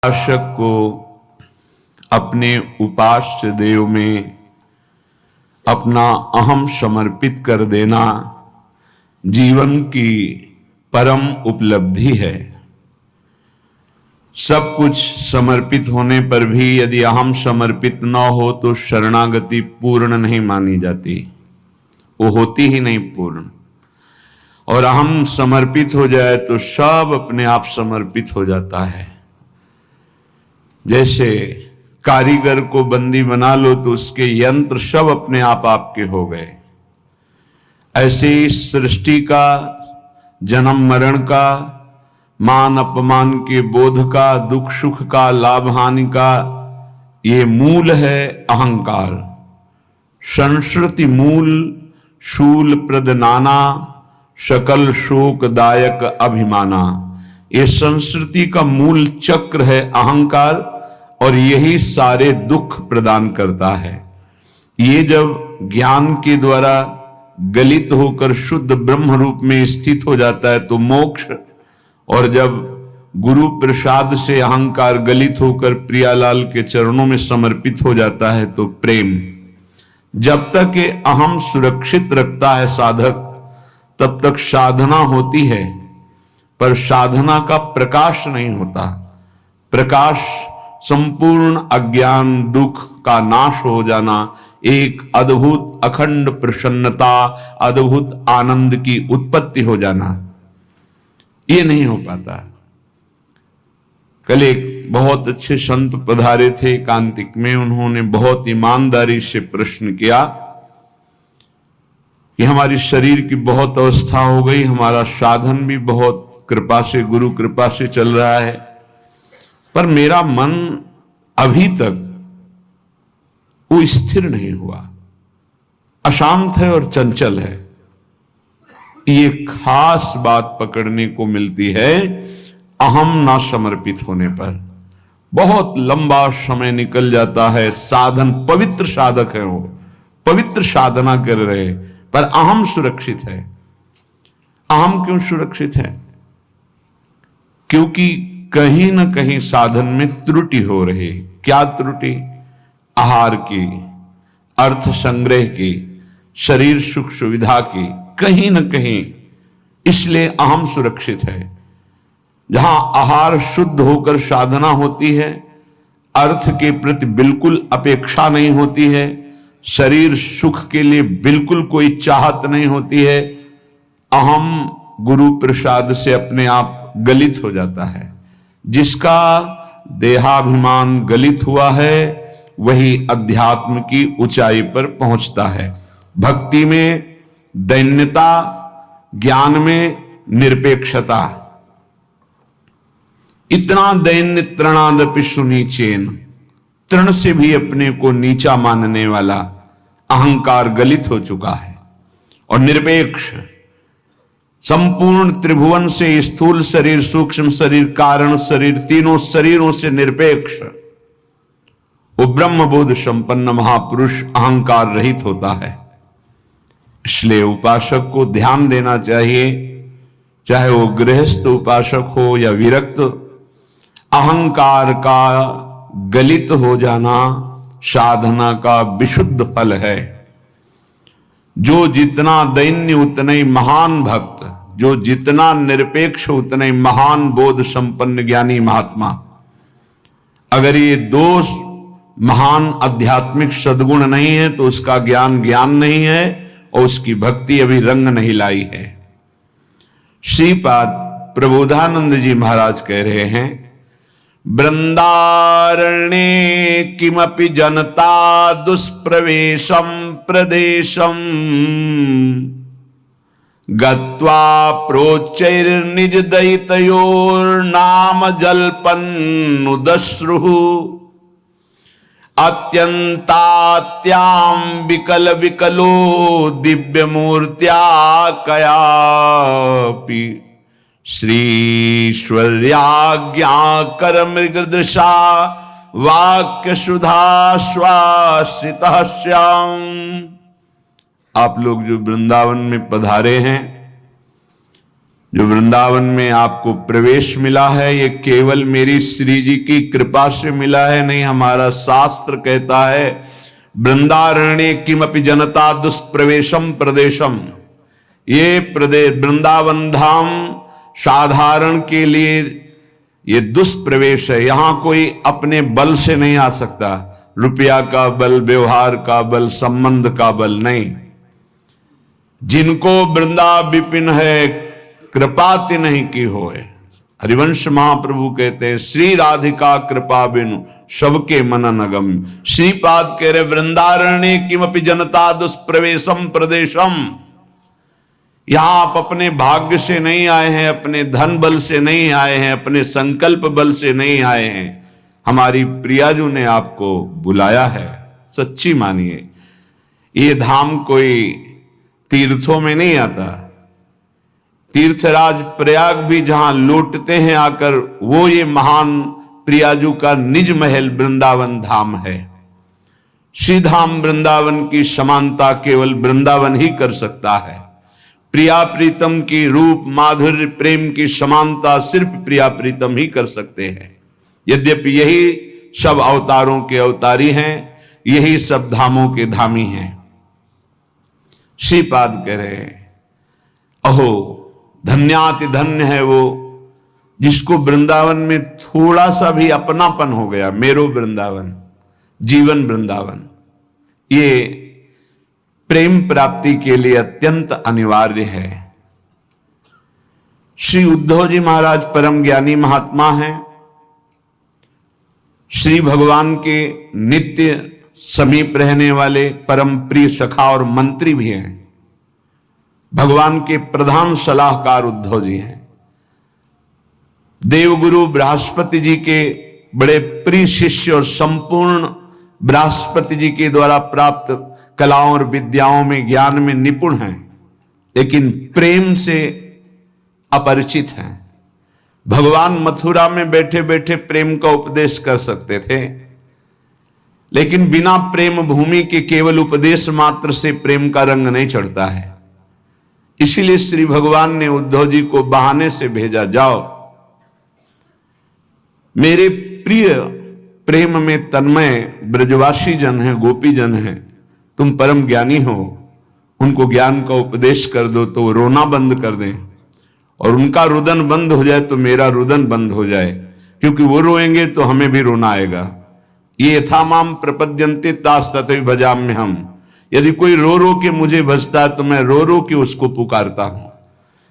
उपासक को अपने उपास्य देव में अपना अहम समर्पित कर देना जीवन की परम उपलब्धि है। सब कुछ समर्पित होने पर भी यदि अहम समर्पित न हो तो शरणागति पूर्ण नहीं मानी जाती, वो होती ही नहीं पूर्ण। और अहम समर्पित हो जाए तो सब अपने आप समर्पित हो जाता है। जैसे कारीगर को बंदी बना लो तो उसके यंत्र सब अपने आप आपके हो गए, ऐसे ही सृष्टि का, जन्म मरण का, मान अपमान के बोध का, दुख सुख का, लाभ हानि का, ये मूल है अहंकार। संस्कृति मूल शूल प्रद नाना, सकल शोक दायक अभिमाना। ये संस्कृति का मूल चक्र है अहंकार, और यही सारे दुख प्रदान करता है। ये जब ज्ञान के द्वारा गलित होकर शुद्ध ब्रह्म रूप में स्थित हो जाता है तो मोक्ष, और जब गुरु प्रसाद से अहंकार गलित होकर प्रियालाल के चरणों में समर्पित हो जाता है तो प्रेम। जब तक ये अहम सुरक्षित रखता है साधक तब तक साधना होती है, पर साधना का प्रकाश नहीं होता। प्रकाश संपूर्ण अज्ञान दुख का नाश हो जाना, एक अद्भुत अखंड प्रसन्नता, अद्भुत आनंद की उत्पत्ति हो जाना, ये नहीं हो पाता। कल एक बहुत अच्छे संत पधारे थे कांतिक में, उन्होंने बहुत ईमानदारी से प्रश्न किया कि हमारी शरीर की बहुत अवस्था हो गई, हमारा साधन भी बहुत कृपा से, गुरु कृपा से चल रहा है, पर मेरा मन अभी तक वो स्थिर नहीं हुआ, अशांत है और चंचल है। ये खास बात पकड़ने को मिलती है अहम ना समर्पित होने पर। बहुत लंबा समय निकल जाता है, साधन, पवित्र साधक है वो, पवित्र साधना कर रहे, पर अहम सुरक्षित है। अहम क्यों सुरक्षित है? क्योंकि कहीं ना कहीं साधन में त्रुटि हो रही। क्या त्रुटि? आहार की, अर्थ संग्रह की, शरीर सुख सुविधा की, कहीं ना कहीं। इसलिए अहम सुरक्षित है। जहां आहार शुद्ध होकर साधना होती है, अर्थ के प्रति बिल्कुल अपेक्षा नहीं होती है, शरीर सुख के लिए बिल्कुल कोई चाहत नहीं होती है, अहम गुरु प्रसाद से अपने आप गलित हो जाता है। जिसका देहाभिमान गलित हुआ है वही अध्यात्म की ऊंचाई पर पहुंचता है। भक्ति में दैन्यता, ज्ञान में निरपेक्षता। इतना दैन्य तृणादपि सुनीचेन, तृण से भी अपने को नीचा मानने वाला अहंकार गलित हो चुका है। और निरपेक्ष, संपूर्ण त्रिभुवन से स्थूल शरीर, सूक्ष्म शरीर, कारण शरीर, तीनों शरीरों से निरपेक्ष वो ब्रह्मबोध संपन्न महापुरुष अहंकार रहित होता है। इसलिए उपासक को ध्यान देना चाहिए, चाहे वो गृहस्थ उपासक हो या विरक्त, अहंकार का गलित हो जाना साधना का विशुद्ध फल है। जो जितना दैन्य उतना ही महान भक्त, जो जितना निरपेक्ष उतना ही महान बोध संपन्न ज्ञानी महात्मा। अगर ये दो महान आध्यात्मिक सद्गुण नहीं है तो उसका ज्ञान ज्ञान नहीं है और उसकी भक्ति अभी रंग नहीं लाई है। श्रीपाद प्रबोधानंद जी महाराज कह रहे हैं, वृंदारण्ये किमपि जनता दुष्प्रवेशम प्रदेशम गत्वा प्रोच्चैर्निज दैतयोर्नाम जल्पन्नुदश्रुः अत्यंतात्याम विकल विकलो दिव्य मूर्त्या कयापि श्रीश्वर्याज्ञा कर मृगदृशा वाक्य सुधा श्वासित श्याम। आप लोग जो वृंदावन में पधारे हैं, जो वृंदावन में आपको प्रवेश मिला है ये केवल मेरी श्री जी की कृपा से मिला है, नहीं। हमारा शास्त्र कहता है वृंदारण्य किमपि जनता दुष्प्रवेशम प्रदेशम, ये प्रदेश वृंदावन धाम साधारण के लिए ये दुष्प्रवेश है। यहां कोई अपने बल से नहीं आ सकता, रुपया का बल, व्यवहार का बल, संबंध का बल नहीं। जिनको वृंदा विपिन है कृपा ते नहीं की होए। हरिवंश महाप्रभु कहते हैं श्री राधिका कृपा बिनु सबके मनन अगम। श्रीपाद कह रहे वृंदारण्य किमपि जनता दुष्प्रवेशम प्रदेशम। यहां आप अपने भाग्य से नहीं आए हैं, अपने धन बल से नहीं आए हैं, अपने संकल्प बल से नहीं आए हैं। हमारी प्रियाजू ने आपको बुलाया है, सच्ची मानिए। ये धाम कोई तीर्थों में नहीं आता। तीर्थराज प्रयाग भी जहां लौटते हैं आकर, वो ये महान प्रियाजू का निज महल वृंदावन धाम है। श्री धाम वृंदावन की समानता केवल वृंदावन ही कर सकता है। प्रिया प्रीतम की रूप माधुर्य प्रेम की समानता सिर्फ प्रिया प्रीतम ही कर सकते हैं। यद्यपि यही सब अवतारों के अवतारी हैं, यही सब धामों के धामी हैं। श्रीपाद कह रहे हैं अहो धन्याति धन्य है वो जिसको वृंदावन में थोड़ा सा भी अपनापन हो गया। मेरो वृंदावन, जीवन वृंदावन, ये प्रेम प्राप्ति के लिए अत्यंत अनिवार्य है। श्री उद्धव जी महाराज परम ज्ञानी महात्मा हैं। श्री भगवान के नित्य समीप रहने वाले परम प्रिय सखा और मंत्री भी हैं। भगवान के प्रधान सलाहकार उद्धव जी हैं। देवगुरु बृहस्पति जी के बड़े प्रिय शिष्य और संपूर्ण बृहस्पति जी के द्वारा प्राप्त कलाओं और विद्याओं में, ज्ञान में निपुण हैं, लेकिन प्रेम से अपरिचित हैं। भगवान मथुरा में बैठे बैठे प्रेम का उपदेश कर सकते थे, लेकिन बिना प्रेम भूमि के केवल उपदेश मात्र से प्रेम का रंग नहीं चढ़ता है। इसीलिए श्री भगवान ने उद्धव जी को बहाने से भेजा, जाओ मेरे प्रिय प्रेम में तन्मय ब्रजवासी जन हैं, गोपी जन हैं, तुम परम ज्ञानी हो, उनको ज्ञान का उपदेश कर दो तो वो रोना बंद कर दें, और उनका रुदन बंद हो जाए तो मेरा रुदन बंद हो जाए, क्योंकि वो रोएंगे तो हमें भी रोना आएगा। ये यथा माम प्रपद्यन्ते तास तथैव भजाम्य हम। यदि कोई रो रो के मुझे भजता है तो मैं रो रो के उसको पुकारता हूं।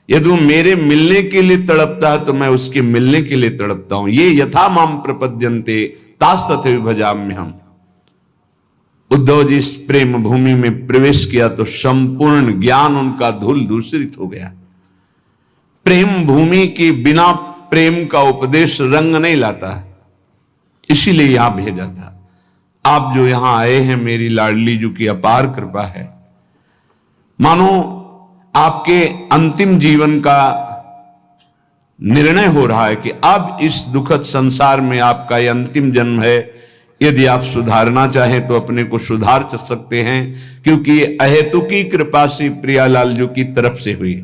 यदि वो मेरे मिलने के लिए तड़पता है तो मैं उसके मिलने के लिए तड़पता हूं। ये यथा माम प्रपद्यन्ते तास तथैव भजाम्य हम। उद्धव जी इस प्रेम भूमि में प्रवेश किया तो संपूर्ण ज्ञान उनका धूल दूषित हो गया। प्रेम भूमि के बिना प्रेम का उपदेश रंग नहीं लाता है, इसीलिए यहां भेजा था। आप जो यहां आए हैं, मेरी लाडली जी की अपार कृपा है। मानो आपके अंतिम जीवन का निर्णय हो रहा है कि अब इस दुखद संसार में आपका यह अंतिम जन्म है। यदि आप सुधारना चाहें तो अपने को सुधार सकते हैं, क्योंकि ये अहेतुकी कृपा श्री प्रियालाल जी की तरफ से हुई।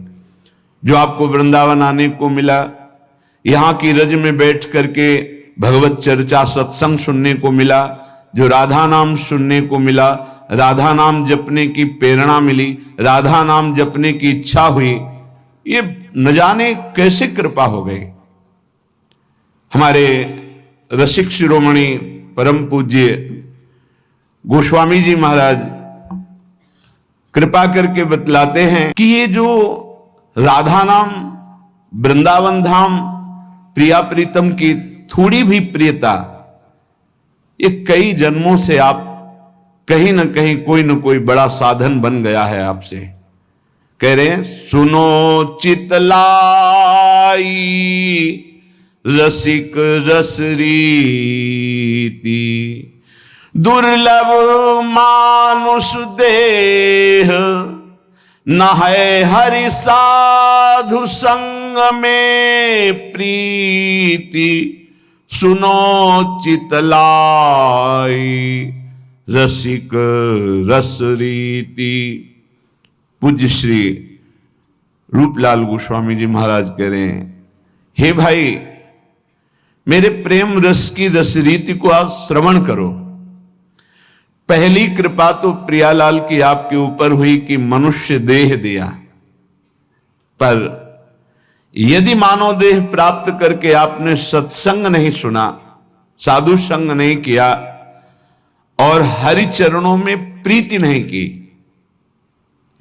जो आपको वृंदावन आने को मिला, यहां की रज में बैठ करके भगवत चर्चा सत्संग सुनने को मिला, जो राधा नाम सुनने को मिला, राधा नाम जपने की प्रेरणा मिली, राधा नाम जपने की इच्छा हुई, ये न जाने कैसे कृपा हो गई। हमारे रसिक शिरोमणि परम पूज्य गोस्वामी जी महाराज कृपा करके बतलाते हैं कि ये जो राधा नाम वृंदावन धाम प्रिया प्रीतम की थोड़ी भी प्रियता, ये कई जन्मों से आप कहीं ना कहीं कोई ना कोई बड़ा साधन बन गया है आपसे। कह रहे हैं सुनो चितलाई रसिक रस रीति, दुर्लभ मानुष देह न है हरि साधु संग में प्रीति। सुनो चितलाई रसिक रस रीति। पूज्य श्री रूपलाल गोस्वामी जी महाराज कह रहे हैं, हे भाई, मेरे प्रेम रस की रस रीति को आप श्रवण करो। पहली कृपा तो प्रियालाल की आपके ऊपर हुई कि मनुष्य देह दिया, पर यदि मानव देह प्राप्त करके आपने सत्संग नहीं सुना, साधु संग नहीं किया और हरि चरणों में प्रीति नहीं की,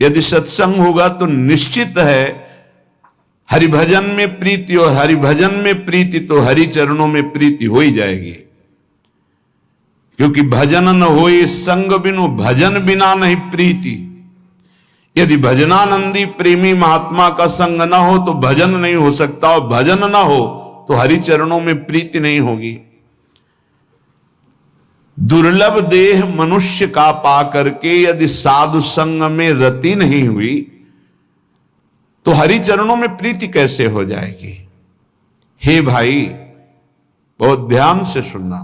यदि सत्संग होगा तो निश्चित है हरिभजन में प्रीति, और हरिभजन में प्रीति तो हरि चरणों में प्रीति हो ही जाएगी। क्योंकि भजन न होए संग बिनु, भजन बिना नहीं प्रीति। यदि भजनानंदी प्रेमी महात्मा का संग न हो तो भजन नहीं हो सकता, और भजन न हो तो हरि चरणों में प्रीति नहीं होगी। दुर्लभ देह मनुष्य का पा करके यदि साधु संग में रति नहीं हुई तो हरि चरणों में प्रीति कैसे हो जाएगी। हे भाई, बहुत ध्यान से सुनना,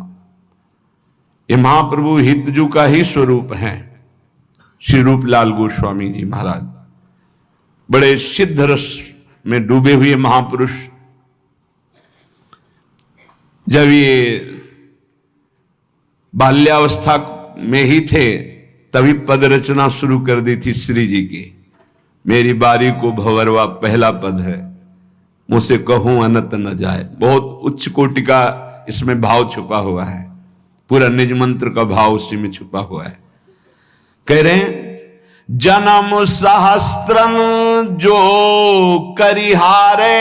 ये महाप्रभु हितजू का ही स्वरूप है। श्री रूपलाल गोस्वामी जी महाराज बड़े सिद्ध रस में डूबे हुए महापुरुष। जब ये बाल्यावस्था में ही थे तभी पद रचना शुरू कर दी थी श्री जी की। मेरी बारी को भंवरवा पहला पद है, मुझसे कहूं अनंत न जाए। बहुत उच्च कोटि का इसमें भाव छुपा हुआ है, पूरा निज मंत्र का भाव उसी में छुपा हुआ है। कह रहे हैं, जन्म सहस्त्रन जो करिहारे,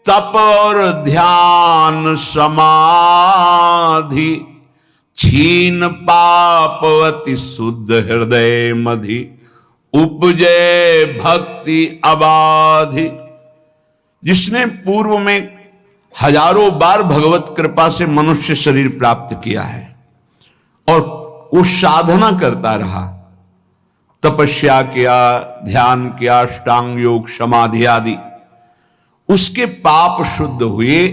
तप और ध्यान समाधि, छीन पाप अति शुद्ध हृदय मधि, उपजय भक्ति अबाधि। जिसने पूर्व में हजारों बार भगवत कृपा से मनुष्य शरीर प्राप्त किया है और वो साधना करता रहा, तपस्या किया, ध्यान किया, अष्टांग योग, समाधि आदि, उसके पाप शुद्ध हुए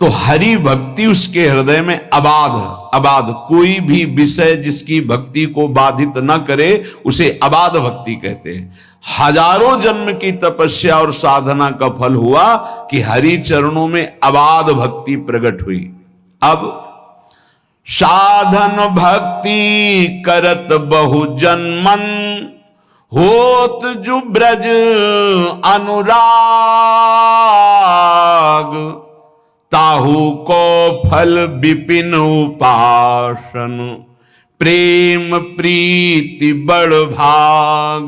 तो हरि भक्ति उसके हृदय में अबाध, कोई भी विषय जिसकी भक्ति को बाधित न करे उसे अबाध भक्ति कहते हैं। हजारों जन्म की तपस्या और साधना का फल हुआ कि हरि चरणों में अबाध भक्ति प्रकट हुई। अब साधन भक्ति करत बहु जन्मन, होत जो ब्रज अनुराग, ताहू को फल विपिन उपासन, प्रेम प्रीति बड़ भाग।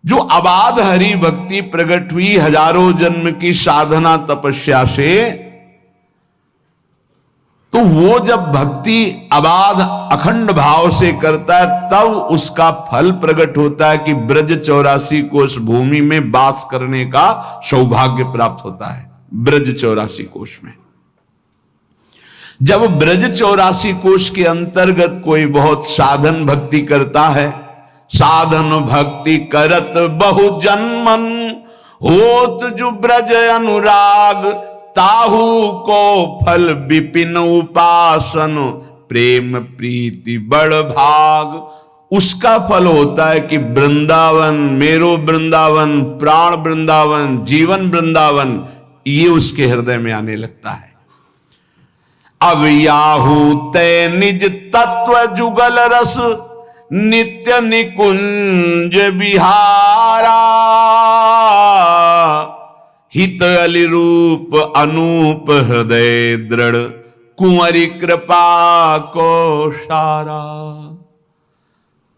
जो अबाध हरि भक्ति प्रकट हुई हजारों जन्म की साधना तपस्या से, तो वो जब भक्ति अबाध अखंड भाव से करता है तब उसका फल प्रकट होता है कि ब्रज 84 कोष भूमि में वास करने का सौभाग्य प्राप्त होता है। ब्रज 84 कोष में जब ब्रज 84 कोष के अंतर्गत कोई बहुत साधन भक्ति करता है, साधन भक्ति करत बहु जन्मन, होत जो ब्रज अनुराग, ताहू को फल विपिन उपासन, प्रेम प्रीति बड़ भाग। उसका फल होता है कि वृंदावन, मेरो वृंदावन, प्राण वृंदावन, जीवन वृंदावन, ये उसके हृदय में आने लगता है। अब याहू तय निज तत्व जुगल रस, नित्य निकुंज बिहारा, हित अली रूप अनूप हृदय दृढ़, कुंवरी कृपा को सारा।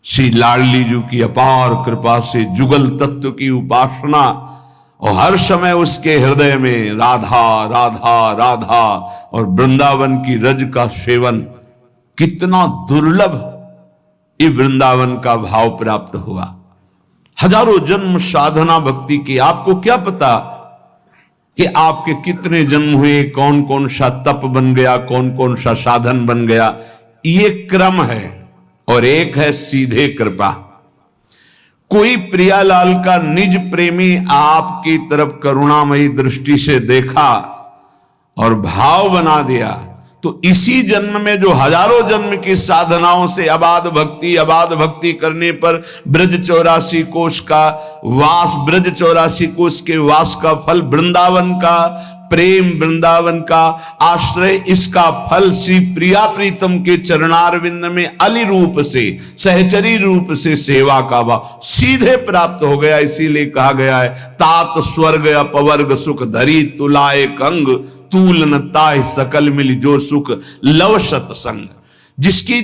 श्री लाडली जी की अपार कृपा से जुगल तत्व की उपासना और हर समय उसके हृदय में राधा राधा राधा और वृंदावन की रज का सेवन, कितना दुर्लभ ये वृंदावन का भाव प्राप्त हुआ। हजारों जन्म साधना भक्ति की, आपको क्या पता कि आपके कितने जन्म हुए, कौन कौन सा तप बन गया, कौन कौन सा साधन बन गया, ये क्रम है। और एक है सीधे कृपा। कोई प्रियालाल का निज प्रेमी आपकी तरफ करुणामयी दृष्टि से देखा और भाव बना दिया तो इसी जन्म में जो हजारों जन्म की साधनाओं से अबाध भक्ति करने पर ब्रज 84 कोष का वास, ब्रज 84 कोष के वास का फल वृंदावन का प्रेम, वृंदावन का आश्रय, इसका फल श्री प्रिया प्रीतम के चरणारविंद में अली रूप से, सहचरी रूप से सेवा का भाव सीधे प्राप्त हो गया। इसीलिए कहा गया है तात स्वर्ग अपवर्ग सुख धरी तुलाए कंग, तूल न ताहि सकल मिल जो सुख लव सतसंग। जिसकी